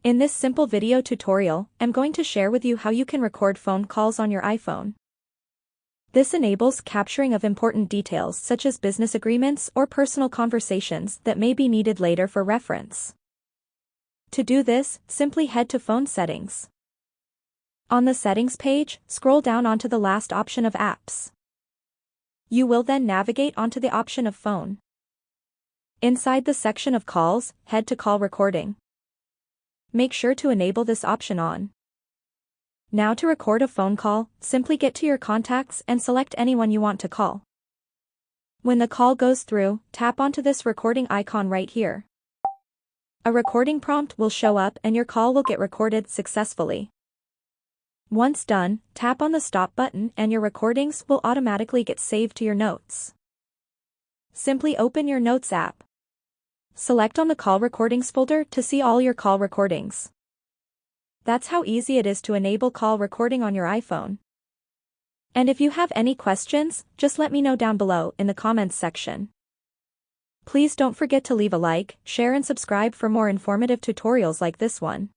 In this simple video tutorial, I'm going to share with you how you can record phone calls on your iPhone. This enables capturing of important details such as business agreements or personal conversations that may be needed later for reference. To do this, simply head to Phone Settings. On the Settings page, scroll down onto the last option of Apps. You will then navigate onto the option of Phone. Inside the section of Calls, head to Call Recording. Make sure to enable this option on. Now to record a phone call, simply get to your contacts and select anyone you want to call. When the call goes through, tap onto this recording icon right here. A recording prompt will show up and your call will get recorded successfully. Once done, tap on the stop button and your recordings will automatically get saved to your notes. Simply open your Notes app. Select on the Call Recordings folder to see all your call recordings. That's how easy it is to enable call recording on your iPhone. And if you have any questions, just let me know down below in the comments section. Please don't forget to leave a like, share and subscribe for more informative tutorials like this one.